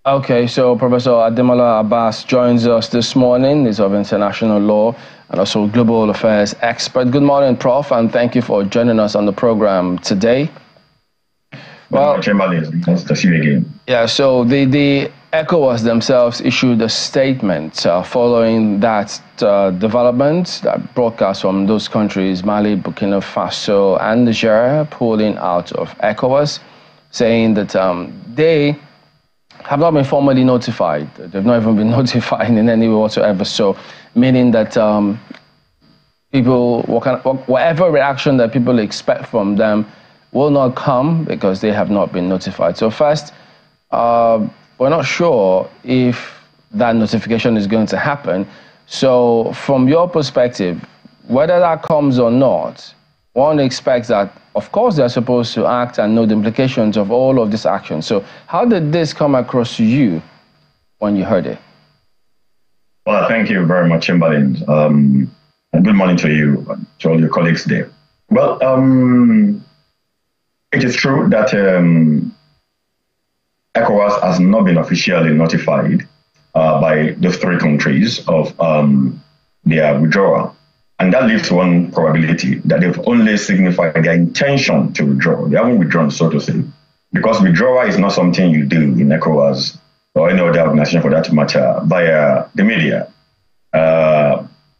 Okay, so Professor Ademola Abbas joins us this morning. He's of international law and also global affairs expert. Good morning, Prof, and thank you for joining us on the program today. Well, Chamberlain, nice to see you again. Yeah, so the ECOWAS themselves issued a statement following that development, that broadcast from those countries, Mali, Burkina Faso, and Niger, pulling out of ECOWAS, saying that they have not been formally notified. They've not even been notified in any way whatsoever. So, meaning that people, whatever reaction that people expect from them will not come because they have not been notified. So first, we're not sure if that notification is going to happen. So from your perspective, whether that comes or not, one expects that, of course, they're supposed to act and know the implications of all of this action. So how did this come across to you when you heard it? Well, thank you very much, Chamberlain. And good morning to you, to all your colleagues there. Well, it is true that ECOWAS has not been officially notified by those three countries of their withdrawal. And that leaves one probability that they've only signified their intention to withdraw. They haven't withdrawn, so to say, because withdrawal is not something you do in ECOWAS or any other organization for that matter via the media.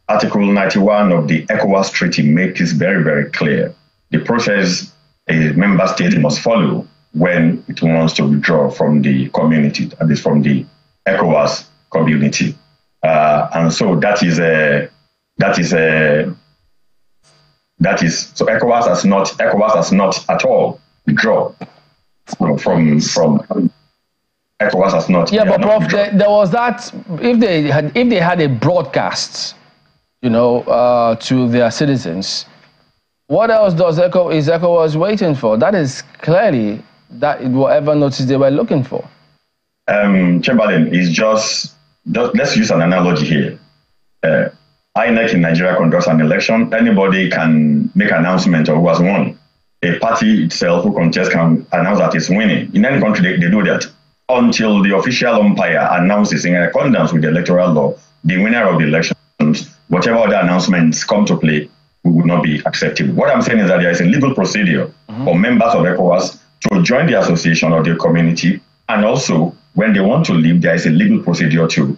Article 91 of the ECOWAS Treaty makes it very, very clear. The process a member state must follow when it wants to withdraw from the community, that is from the ECOWAS community. And so so ECOWAS has not at all withdrawn from ECOWAS has not. Yeah, but Prof, there was that, if they had a broadcast, to their citizens, what else is ECOWAS waiting for? That is clearly that whatever notice they were looking for. Chamberlain, is just let's use an analogy here. INEC in Nigeria conducts an election. Anybody can make an announcement of who has won. A party itself who contests can announce that it's winning. In any country, they do that until the official umpire announces in accordance with the electoral law the winner of the elections. Whatever other announcements come to play would not be acceptable. What I'm saying is that there is a legal procedure for members of ECOWAS to join the association or the community, and also when they want to leave, there is a legal procedure to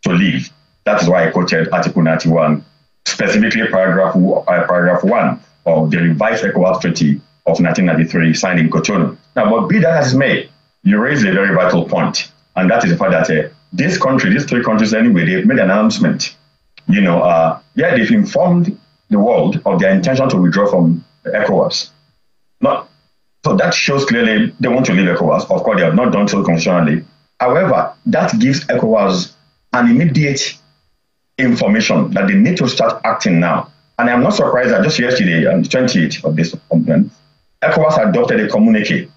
leave. That is why I quoted Article 91, specifically paragraph 1 of the revised ECOWAS Treaty of 1993, signed in Cotonou. Now, but be that as it may, you raise a very vital point, and that is the fact that these three countries anyway, they've made an announcement. They've informed the world of their intention to withdraw from ECOWAS. So that shows clearly they want to leave ECOWAS. Of course, they have not done so constitutionally. However, that gives ECOWAS an immediate information that they need to start acting now. And I'm not surprised that just yesterday, on the 28th of this month, ECOWAS adopted a communique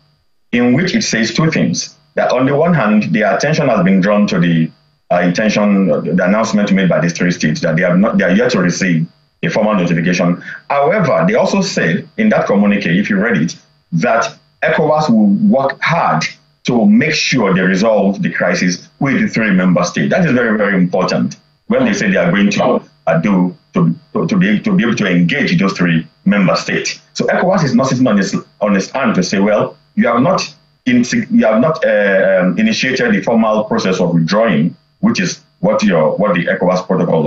in which it says two things. That on the one hand, their attention has been drawn to the the announcement made by these three states that they are yet to receive a formal notification. However, they also said in that communique, if you read it, that ECOWAS will work hard to make sure they resolve the crisis with the three member states. That is very, very important when they say they are going to be able to engage those three member states. So ECOWAS is not sitting on its hand to say, well, you have not initiated the formal process of withdrawing, which is what the ECOWAS protocol,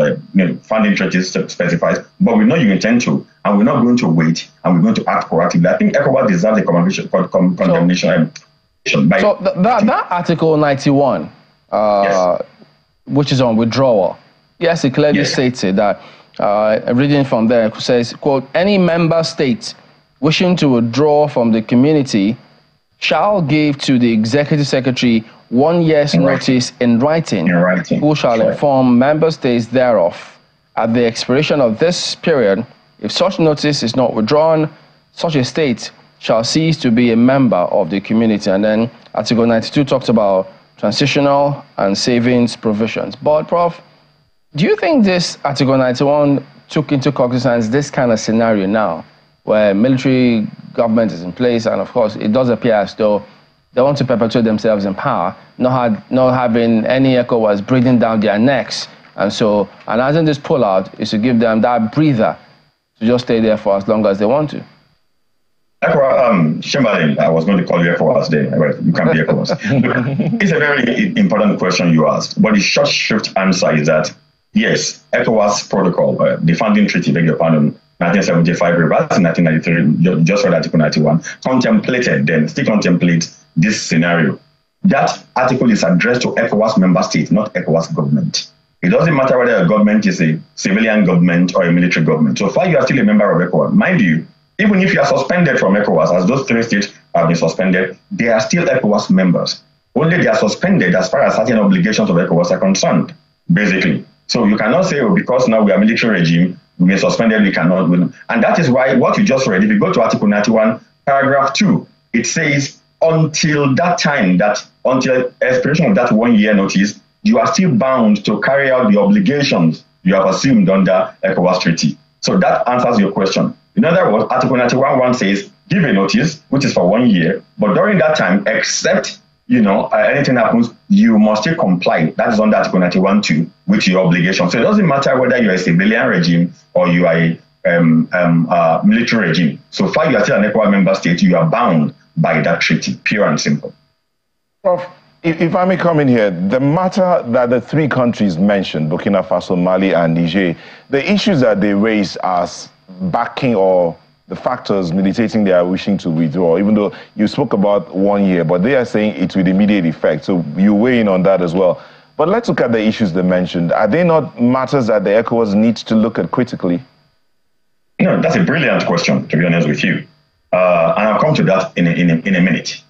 funding treaties specifies. But we know you intend to, and we're not going to wait, and we're going to act proactively. I think ECOWAS deserves a condemnation. So that Article 91, yes, which is on withdrawal, yes, it clearly stated that. Reading from there, it says, quote, any member state wishing to withdraw from the community shall give to the executive secretary 1 year's notice in writing, who shall inform member states thereof. At the expiration of this period, if such notice is not withdrawn, such a state shall cease to be a member of the community. And then Article 92 talks about transitional and savings provisions. But, Prof, do you think this Article 91 took into cognizance this kind of scenario now, where military government is in place, and of course, it does appear as though they want to perpetuate themselves in power, not having any ECOWAS breathing down their necks. And so announcing this pullout is to give them that breather to just stay there for as long as they want to. Chamberlain, I was going to call you ECOWAS then. You can't be ECOWAS. It's a very important question you asked, but the short, swift answer is that, yes, ECOWAS protocol, the founding treaty, beg your pardon, 1975, revised in 1993, just read Article 91, contemplated then, still contemplates this scenario. That article is addressed to ECOWAS member states, not ECOWAS government. It doesn't matter whether a government is a civilian government or a military government. So far, you are still a member of ECOWAS. Mind you, even if you are suspended from ECOWAS, as those 3 states have been suspended, they are still ECOWAS members. Only they are suspended as far as certain obligations of ECOWAS are concerned, basically. So you cannot say, oh, because now we are military regime, we are suspended, we cannot. And that is why what you just read, if you go to Article 91, paragraph 2, it says, until that time, until expiration of that 1 year notice, you are still bound to carry out the obligations you have assumed under ECOWAS treaty. So that answers your question. In other words, Article 91.1 says, give a notice, which is for 1 year, but during that time, except anything happens, you must still comply. That is under Article 91.2, which is your obligation. So it doesn't matter whether you are a civilian regime or you are a military regime. So far, you are still an ECOWAS member state, you are bound by that treaty, pure and simple. Prof, if I may come in here, the matter that the 3 countries mentioned, Burkina Faso, Mali, and Niger, the issues that they raise as backing or the factors militating they are wishing to withdraw, even though you spoke about 1 year, but they are saying it's with immediate effect. So you weigh in on that as well. But let's look at the issues they mentioned. Are they not matters that the ECOWAS needs to look at critically? No, that's a brilliant question, to be honest with you. And I'll come to that in a minute.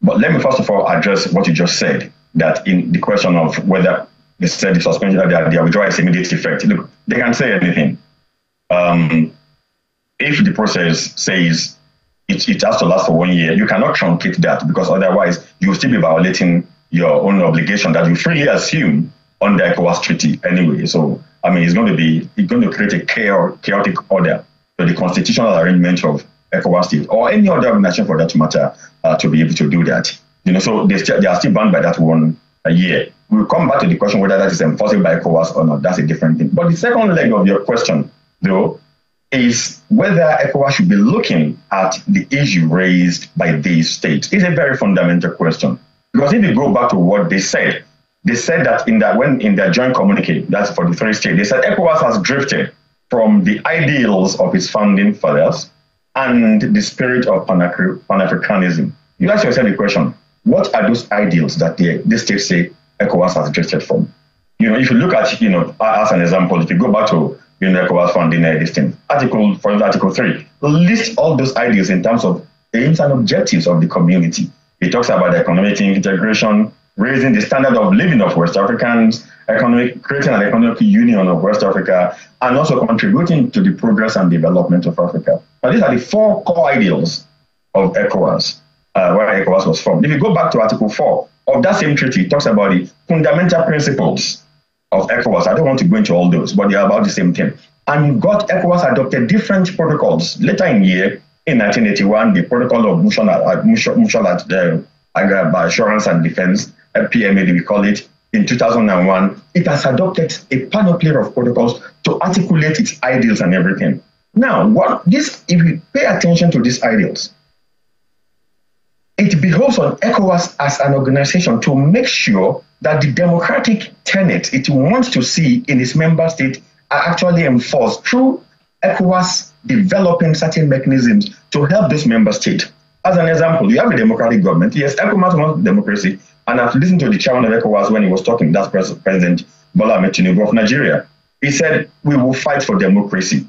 But let me first of all address what you just said, that in the question of whether they said the suspension of their withdrawal is immediate effect. Look, they can say anything. If the process says it has to last for 1 year, you cannot truncate that, because otherwise you will still be violating your own obligation that you freely assume under ECOWAS treaty anyway. So, I mean, it's going to create a chaotic order to the constitutional arrangement of ECOWAS state or any other organization for that matter to be able to do that. So they are still bound by that 1 year. We'll come back to the question whether that is enforceable by ECOWAS or not. That's a different thing. But the second leg of your question, though, is whether ECOWAS should be looking at the issue raised by these states. It's a very fundamental question. Because if you go back to what they said that in their joint communique, that's for the 3 states, they said ECOWAS has drifted from the ideals of its founding fathers and the spirit of Pan-Africanism. You ask yourself the question, what are those ideals that the states say ECOWAS has drifted from? If you look at, as an example, if you go back to ECOWAS founding this thing, Article 3, list all those ideas in terms of aims and objectives of the community. It talks about economic integration, raising the standard of living of West Africans, creating an economic union of West Africa, and also contributing to the progress and development of Africa. Now, these are the 4 core ideals of ECOWAS, where ECOWAS was formed. If you go back to Article 4 of that same treaty, it talks about the fundamental principles of ECOWAS. I don't want to go into all those, but they are about the same thing. And you've got ECOWAS adopted different protocols. Later in the year, in 1981, the Protocol of Mutual Assurance and Defense, PMA, we call it. In 2001, it has adopted a panoply of protocols to articulate its ideals and everything. Now, if you pay attention to these ideals, it behoves on ECOWAS as an organization to make sure that the democratic tenets it wants to see in its member state are actually enforced through ECOWAS developing certain mechanisms to help this member state. As an example, you have a democratic government. Yes, ECOWAS wants democracy. And I've listened to the chairman of ECOWAS when he was talking, that's President Bola Ahmed Tinubu of Nigeria. He said, we will fight for democracy.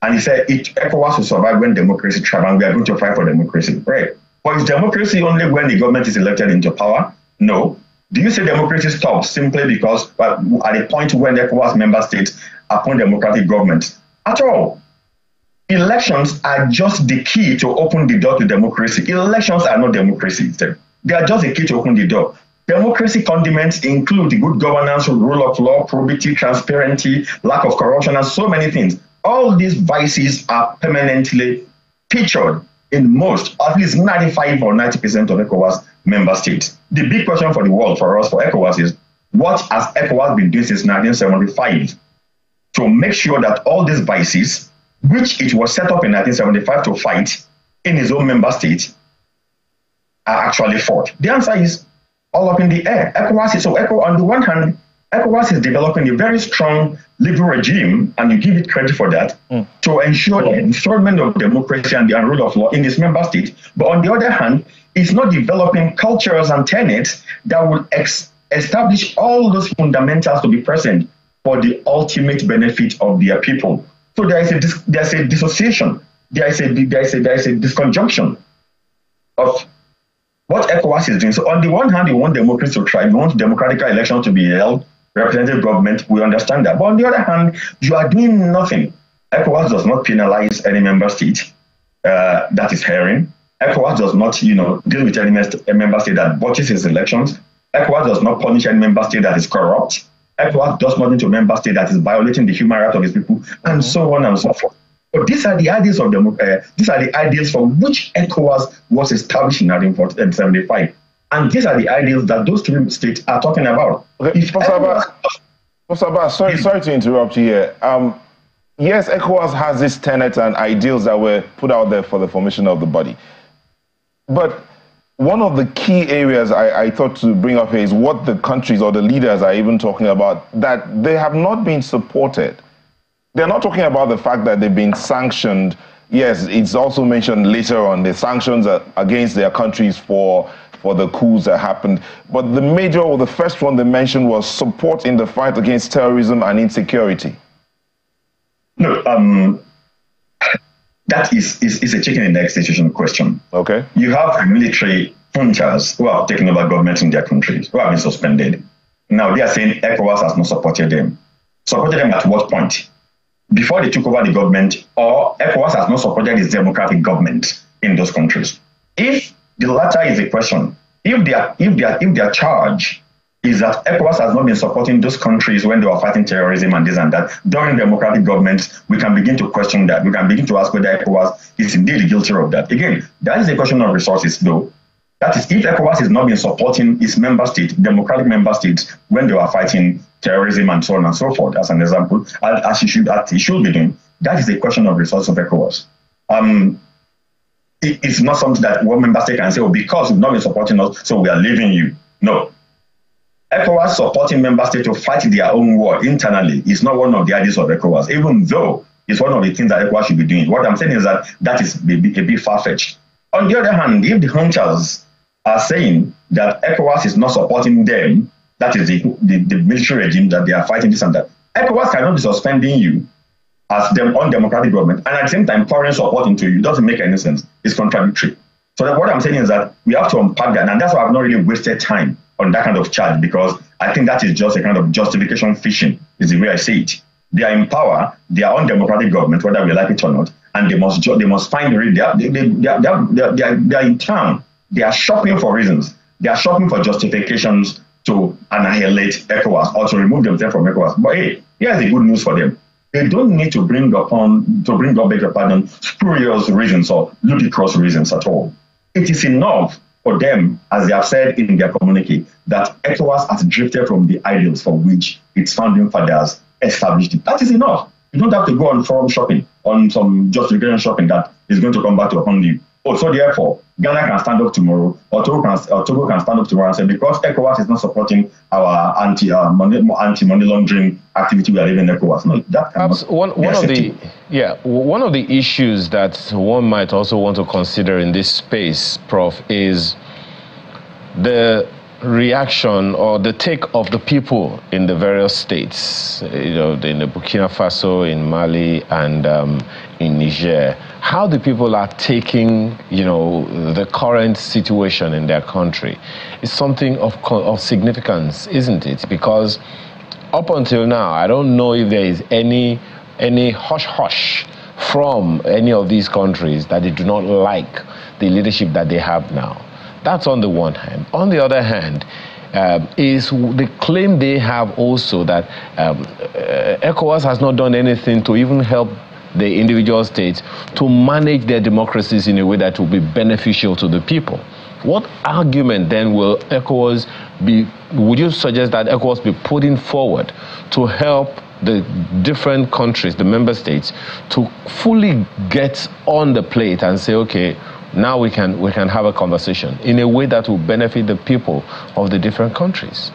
And he said, ECOWAS will survive when democracy thrives, and we are going to fight for democracy. Right. But is democracy only when the government is elected into power? No. Do you say democracy stops simply because at a point when ECOWAS member states appoint democratic governments? At all. Elections are just the key to open the door to democracy. Elections are not democracy. They are just a key to open the door. Democracy condiments include the good governance, rule of law, probity, transparency, lack of corruption, and so many things. All these vices are permanently pictured in most, at least 95 or 90% of ECOWAS member states. The big question for the world, for us, for ECOWAS is, what has ECOWAS been doing since 1975 to make sure that all these vices, which it was set up in 1975 to fight in its own member states, are actually fought? The answer is all up in the air. On the one hand, ECOWAS is developing a very strong legal regime, and you give it credit for that, to ensure the enshrinement of democracy and the rule of law in its member state. But on the other hand, it's not developing cultures and tenets that will establish all those fundamentals to be present for the ultimate benefit of their people. So there's a dissociation, there's a disconjunction of what ECOWAS is doing. So on the one hand, you want democracy to thrive, you want democratic elections to be held, representative government, we understand that. But on the other hand, you are doing nothing. ECOWAS does not penalize any member state that is herring. ECOWAS does not, deal with any member state that botches its elections. ECOWAS does not punish any member state that is corrupt. ECOWAS does nothing to a member state that is violating the human rights of its people, and so on and so forth. But these are the ideas of these are the ideas for which ECOWAS was established in 1975, and these are the ideas that those three states are talking about. Okay, Professor Abbas, sorry to interrupt you here. Yes, ECOWAS has these tenets and ideals that were put out there for the formation of the body, but one of the key areas I thought to bring up here is what the countries or the leaders are even talking about, that they have not been supported. They're not talking about the fact that they've been sanctioned. Yes, it's also mentioned later on, the sanctions against their countries for the coups that happened. But the major, or the first one they mentioned, was support in the fight against terrorism and insecurity. No, that is a chicken and egg situation question. Okay. You have military juntas who have taken over government in their countries, who have been suspended. Now they are saying ECOWAS has not supported them. Supported them at what point? Before they took over the government, or ECOWAS has not supported its democratic government in those countries. If the latter is a question, if their charge is that ECOWAS has not been supporting those countries when they were fighting terrorism and this and that, during democratic governments, we can begin to question that. We can begin to ask whether ECOWAS is indeed guilty of that. Again, that is a question of resources, though. That is, if ECOWAS has not been supporting its member state, democratic member states, when they were fighting terrorism and so on and so forth, as an example, as it should be doing, that is a question of resources of ECOWAS. It's not something that one member state can say, because you've not been supporting us, so we are leaving you. No. ECOWAS supporting member states to fight their own war internally is not one of the ideas of ECOWAS, even though it's one of the things that ECOWAS should be doing. What I'm saying is that is a bit far-fetched. On the other hand, if the hunters are saying that ECOWAS is not supporting them, that is the military regime that they are fighting this and that, ECOWAS cannot be suspending you as the undemocratic government and at the same time pouring support into you. It doesn't make any sense. It's contradictory. So what I'm saying is that we have to unpack that, and that's why I've not really wasted time on that kind of charge, because I think that is just a kind of justification fishing, is the way I see it. They are in power, they are undemocratic government, whether we like it or not, and they must find they are in town. They are shopping for reasons. They are shopping for justifications to annihilate ECOWAS or to remove themselves from ECOWAS. But hey, here's the good news for them. They don't need to bring up spurious reasons or ludicrous reasons at all. It is enough for them, as they have said in their communique, that ECOWAS has drifted from the ideals for which its founding fathers established it. That is enough. You don't have to go on forum shopping, on some justification shopping that is going to come back to haunt you. So therefore, Ghana can stand up tomorrow, or Togo can stand up tomorrow and say, because ECOWAS is not supporting our anti-money laundering activity, we are leaving ECOWAS. No, that one of the issues that one might also want to consider in this space, Prof, is the reaction or the take of the people in the various states, in the Burkina Faso, in Mali, and in Niger. How the people are taking, the current situation in their country is something of significance, isn't it? Because up until now, I don't know if there is any hush-hush from any of these countries that they do not like the leadership that they have now. That's on the one hand. On the other hand, is the claim they have also that ECOWAS has not done anything to even help the individual states to manage their democracies in a way that will be beneficial to the people. What argument then will ECOWAS would you suggest that ECOWAS be putting forward to help the different countries, the member states, to fully get on the plate and say, okay, now we can have a conversation in a way that will benefit the people of the different countries?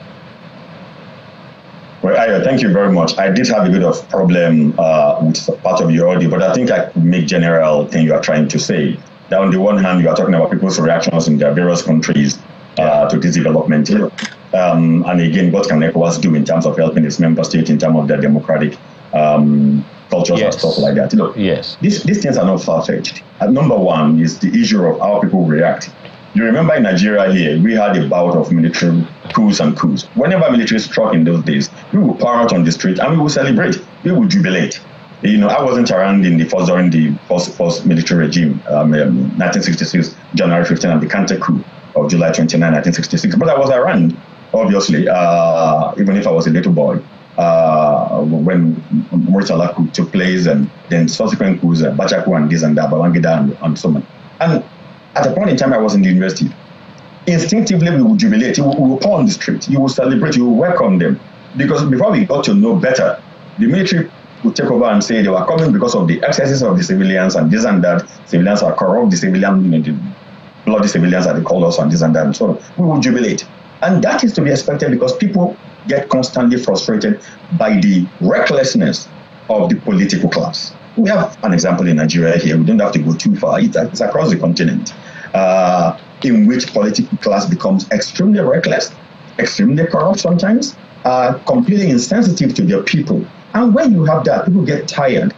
Well, Ayo, thank you very much. I did have a bit of problem with part of your audio, but I think I could make general thing you are trying to say. That on the one hand, you are talking about people's reactions in their various countries to this development. And again, what can ECOWAS do in terms of helping its member state in terms of their democratic cultures and stuff like that? Look, these things are not far-fetched. Number one is the issue of how people react. You remember in Nigeria here, we had a bout of military coups and coups. Whenever military struck in those days, we would pour out on the street and we would celebrate. We would jubilate. You know, I wasn't around during the first military regime, 1966, January 15, and the counter coup of July 29, 1966. But I was around, obviously, even if I was a little boy, when Murtala coup took place, and then subsequent coups, Bachaku and this and that, Babangida and so on. And at a point in time, I was in the university. Instinctively, we would jubilate. We would pour on the street. You would celebrate. You would welcome them. Because before we got to know better, the military would take over and say they were coming because of the excesses of the civilians and this and that. Civilians are corrupt. The civilians, the bloody civilians that they call us and this and that and so on. We would jubilate. And that is to be expected because people get constantly frustrated by the recklessness of the political class. We have an example in Nigeria here. We don't have to go too far. It's across the continent, in which political class becomes extremely reckless, extremely corrupt sometimes, completely insensitive to their people. And when you have that, people get tired,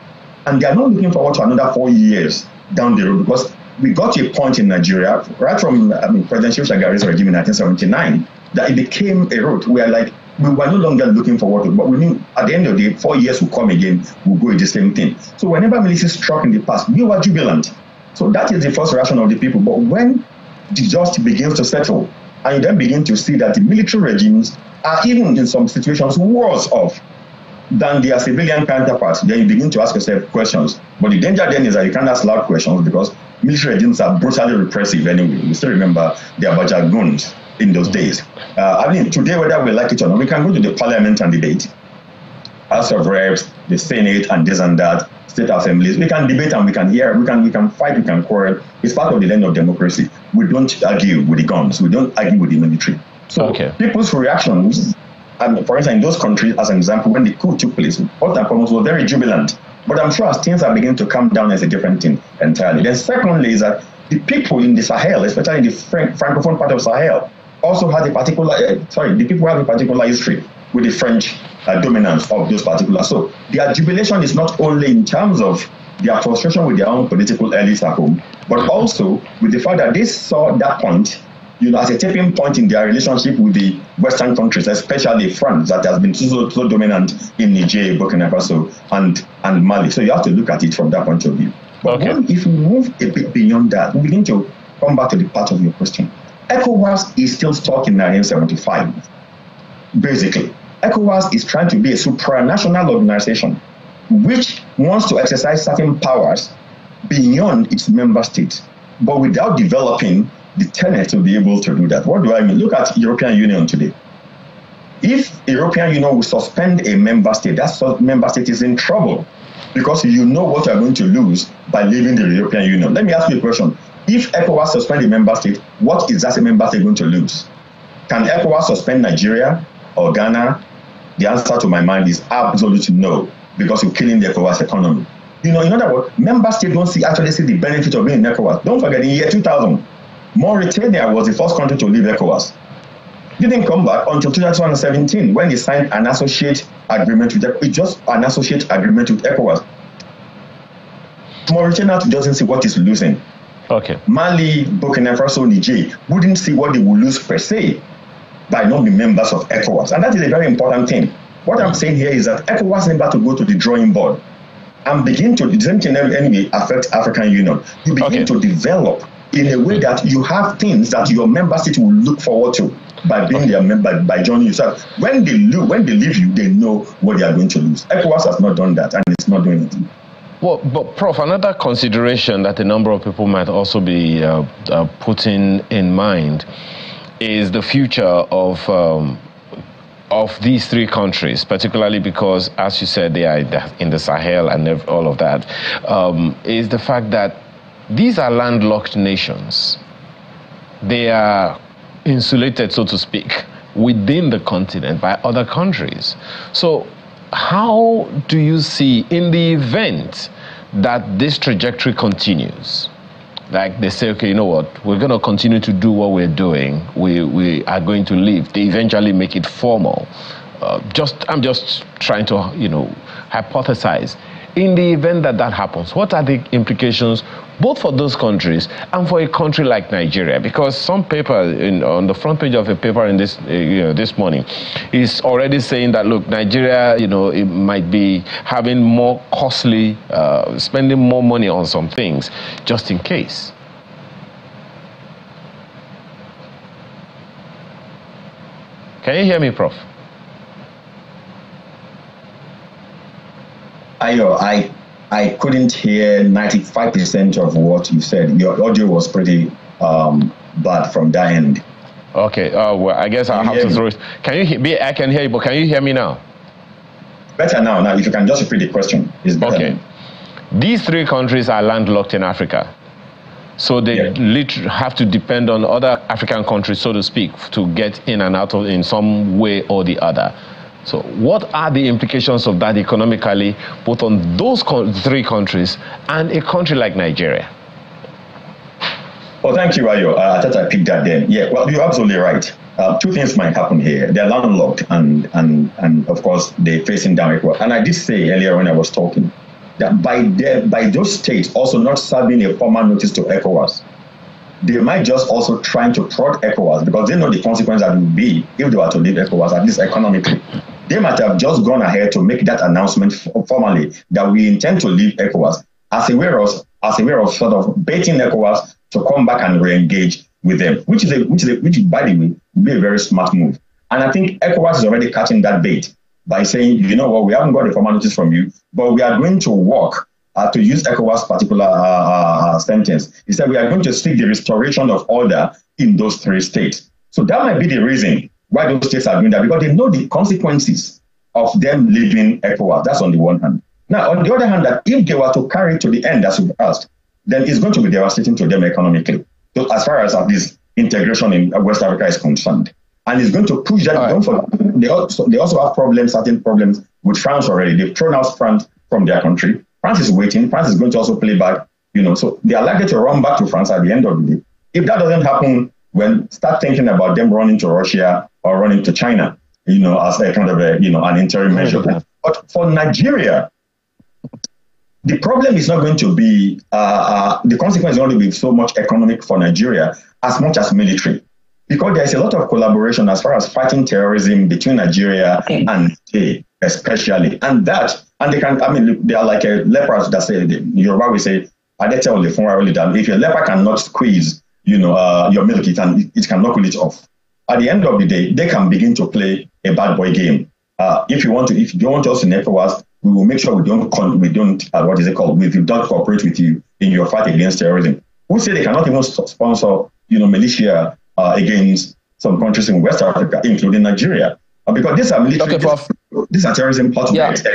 and they are not looking forward to another 4 years down the road, because we got to a point in Nigeria, right from President Shagari's regime in 1979, that it became a road where we were no longer looking forward to it, but we knew at the end of the day, 4 years will come again, we'll go with the same thing. So whenever military struck in the past, we were jubilant. So that is the first reaction of the people. But when the dust begins to settle, and you then begin to see that the military regimes are even in some situations worse off than their civilian counterparts, then you begin to ask yourself questions. But the danger then is that you can't ask loud questions because military regimes are brutally repressive anyway. We still remember the Abacha goons in those days. Today, whether we like it or not, we can go to the parliament and debate. House of Reps, the Senate, and this and that, state assemblies. We can debate and we can hear, we can fight, we can quarrel. It's part of the land of democracy. We don't argue with the guns. We don't argue with the military. So people's reactions, for instance, in those countries, as an example, when the coup took place, first and foremost, were very jubilant. But I'm sure as things are beginning to come down, as a different thing entirely. Then secondly is that the people in the Sahel, especially in the Francophone part of Sahel, also has a particular, the people have a particular history with the French dominance of those particulars. So their jubilation is not only in terms of their frustration with their own political elites at home, but also with the fact that they saw that point, as a tipping point in their relationship with the Western countries, especially France, that has been so dominant in Niger, Burkina Faso, and Mali. So you have to look at it from that point of view. But if we move a bit beyond that, we begin to come back to the part of your question. ECOWAS is still stuck in 1975. Basically, ECOWAS is trying to be a supranational organization which wants to exercise certain powers beyond its member states, but without developing the tenets to be able to do that. What do I mean? Look at European Union today. If European Union will suspend a member state, that member state is in trouble because you know what you're going to lose by leaving the European Union. Let me ask you a question. If ECOWAS suspend a member state, what is that member state going to lose? Can ECOWAS suspend Nigeria or Ghana? The answer to my mind is absolutely no, because you're killing the ECOWAS economy. In other words, member states don't actually see the benefit of being in ECOWAS. Don't forget, in the year 2000, Mauritania was the first country to leave ECOWAS. Didn't come back until 2017 when they signed an associate agreement with ECOWAS. Mauritania doesn't see what it's losing. Mali, Burkina Faso, Niger wouldn't see what they would lose per se by not being members of ECOWAS. And that is a very important thing. What I'm saying here is that ECOWAS needs to go to the drawing board and begin to, the same thing anyway affect African Union. You begin to develop in a way that you have things that your member state will look forward to by being their member, by joining yourself. When they leave you, they know what they are going to lose. ECOWAS has not done that, and it's not doing it. Well, but Prof, another consideration that a number of people might also be putting in mind is the future of these three countries, particularly because, as you said, they are in the Sahel and all of that, is the fact that these are landlocked nations. They are insulated, so to speak, within the continent by other countries. So how do you see, in the event that this trajectory continues, like they say, okay, you know what, we're going to continue to do what we're doing, we are going to leave, they eventually make it formal. I'm just trying to, hypothesize. In the event that that happens, what are the implications both for those countries and for a country like Nigeria? Because some paper on the front page of a paper in this morning is already saying that, look, Nigeria, it might be having more costly, spending more money on some things just in case. Can you hear me, Prof? Ayo, I couldn't hear 95% of what you said. Your audio was pretty bad from that end. Okay. Well, I guess I'll have to throw it. Can you hear me? I can hear you, but can you hear me now? Better now. Now, if you can just repeat the question, it's better. Okay. These three countries are landlocked in Africa. So they literally have to depend on other African countries, so to speak, to get in and out of in some way or the other. So what are the implications of that economically, both on those three countries and a country like Nigeria? Well, thank you, Ayo. I thought I picked that then. Yeah, well, you're absolutely right. Two things might happen here. They're landlocked and of course, they're facing down ECOWAS. And I did say earlier when I was talking that by those states also not serving a formal notice to ECOWAS, they might just also trying to prod ECOWAS because they know the consequence that would be if they were to leave ECOWAS, at least economically. They might have just gone ahead to make that announcement formally that we intend to leave ECOWAS as a way of sort of baiting ECOWAS to come back and re-engage with them, which by the way, would be a very smart move. And I think ECOWAS is already catching that bait by saying, you know what, we haven't got a formal notice from you, but we are going to work to use ECOWAS' particular sentence. He said we are going to seek the restoration of order in those three states. So that might be the reason why those states are doing that, because they know the consequences of them leaving ECOWAS. That's on the one hand. Now, on the other hand, that if they were to carry it to the end, as you've asked, then it's going to be devastating to them economically, so as far as this integration in West Africa is concerned. And it's going to push them. They also have certain problems with France already. They've thrown out France from their country. France is waiting. France is going to also play back, so they are likely to run back to France at the end of the day. If that doesn't happen, start thinking about them running to Russia or running to China, as a kind of an interim measure. But for Nigeria, the problem is not going to be, the consequence is not going to be so much economic for Nigeria as much as military. Because there's a lot of collaboration as far as fighting terrorism between Nigeria and Niger, especially. And they are like a leopard that say, Yoruba will say, if your leopard cannot squeeze, your milk, it can knuckle it off. At the end of the day, they can begin to play a bad boy game. If you want us in ECOWAS, we will make sure we don't cooperate with you in your fight against terrorism. Who say they cannot even sponsor, militia against some countries in West Africa, including Nigeria, because these are military, these are terrorism hotspots.